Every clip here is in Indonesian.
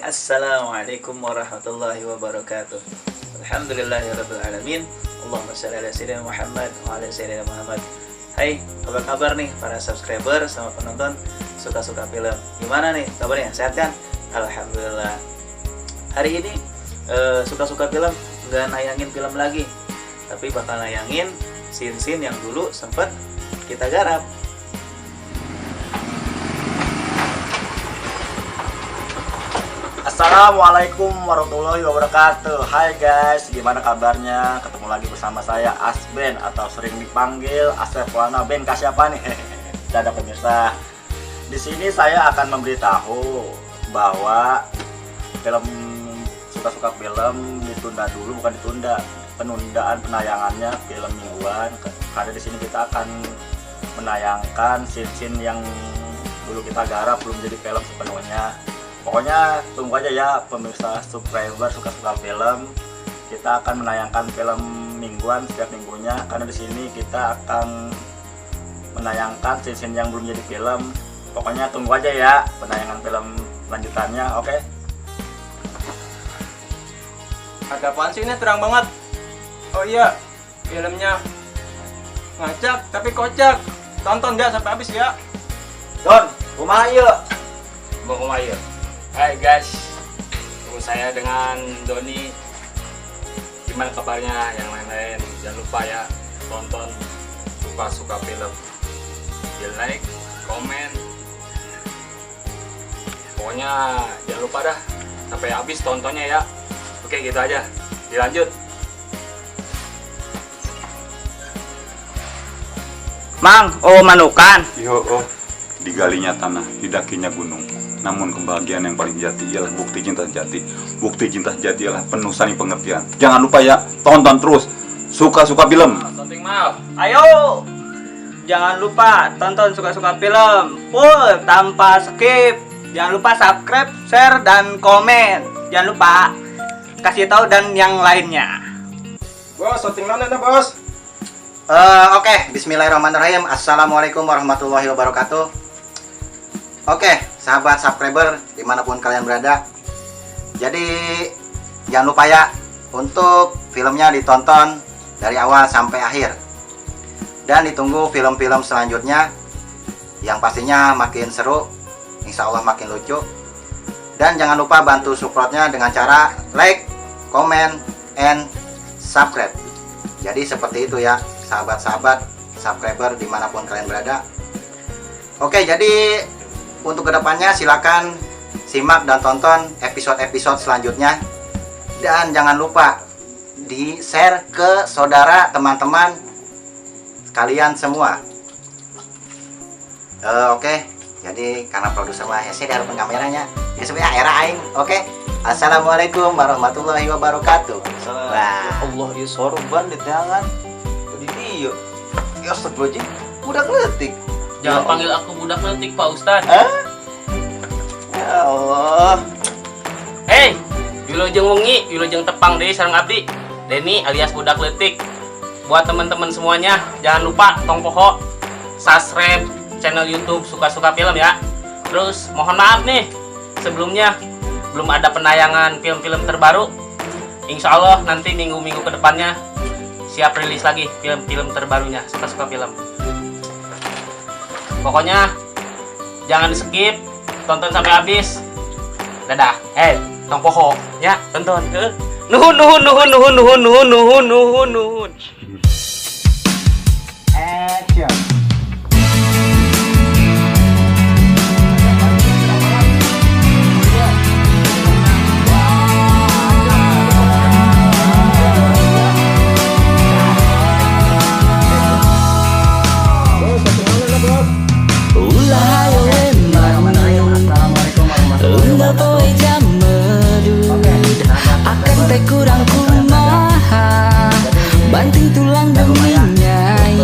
Assalamualaikum warahmatullahi wabarakatuh. Alhamdulillahirabbil alamin. Allahumma shalli ala sayyidina Muhammad wa ala sayyidina Muhammad. Hai, apa kabar nih para subscriber sama penonton suka-suka film? Gimana nih kabarnya? Sehat kan? Alhamdulillah. Hari ini suka-suka film nggak nayangin film lagi, tapi bakal nayangin scene-scene yang dulu sempet kita garap. Assalamualaikum warahmatullahi wabarakatuh. Hai guys, gimana kabarnya? Ketemu lagi bersama saya Asben atau sering dipanggil Asep Wana Ben siapa nih? Ada pemirsa. Di sini saya akan memberitahu bahwa film suka-suka film ditunda dulu, bukan ditunda, penundaan penayangannya film mingguan. Karena di sini kita akan menayangkan scene-scene yang dulu kita garap belum jadi film sepenuhnya. Pokoknya tunggu aja ya pemirsa subscriber suka-suka film. Kita akan menayangkan film mingguan setiap minggunya karena di sini kita akan menayangkan scene yang belum jadi film. Pokoknya tunggu aja ya penayangan film lanjutannya, oke? Ada apaan sih ini terang banget? Oh iya, filmnya ngacak tapi kocak. Tonton ya sampai habis ya. Don, kumaha ieu? Bang Umayyah. Hai guys, ketemu saya dengan Doni. Gimana kabarnya yang lain-lain? Jangan lupa ya tonton suka-suka film. Di like, komen. Pokoknya jangan lupa dah sampai habis tontonnya ya. Oke gitu aja. Dilanjut. Mang, oh manukan. Yo, digalinya tanah, didakinya gunung. Namun kebahagiaan yang paling jati ialah bukti cinta sejati. Bukti cinta sejati ialah penuh saling pengertian. Jangan lupa ya, tonton terus suka-suka film. Tonton maaf. Ayo, jangan lupa tonton suka-suka film full tanpa skip. Jangan lupa subscribe, share, dan komen. Jangan lupa kasih tahu dan yang lainnya. Bos, syuting mana dah bos? Oke, bismillahirrahmanirrahim. Assalamualaikum warahmatullahi wabarakatuh. Oke, sahabat subscriber dimanapun kalian berada. Jadi jangan lupa ya untuk filmnya ditonton dari awal sampai akhir. Dan ditunggu film-film selanjutnya yang pastinya makin seru, insya Allah makin lucu. Dan jangan lupa bantu supportnya dengan cara like, comment, and subscribe. Jadi seperti itu ya sahabat-sahabat subscriber dimanapun kalian berada. Oke, jadi untuk kedepannya silakan simak dan tonton episode-episode selanjutnya. Dan jangan lupa di share ke saudara, teman-teman kalian semua. Oke, jadi karena produser mah hese dari kameranya, ya sebenarnya era aing. Oke, assalamualaikum warahmatullahi wabarakatuh. Ya Allah, ieu sorban di tangan. Di dieu. Ya astagfirullahaladzim, budak leutik. Jangan panggil aku budak letik Pak Ustadz. Ya Allah. Hei, wilujeng wengi, wilujeng tepang deui sareng abdi. Deni alias budak letik. Buat teman-teman semuanya, jangan lupa tong poho subscribe channel YouTube suka-suka film ya. Terus mohon maaf nih, sebelumnya belum ada penayangan film-film terbaru. Insya Allah nanti minggu-minggu kedepannya siap rilis lagi film-film terbarunya suka-suka film. Pokoknya jangan skip, tonton sampai habis. Dadah. Tong poho ya, tonton. Nuhun nuhun nuhun nuhun nuhun nuhun nuhun nuhun nuhun. Action. Kurang kumaha banting tulang demi nyai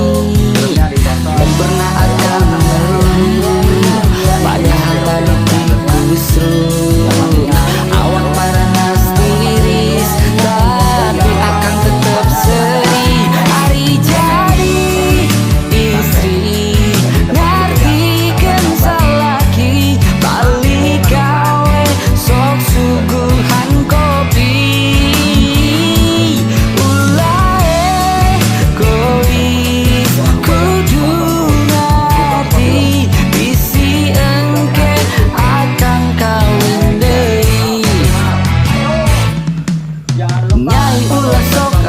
Ai ulah sok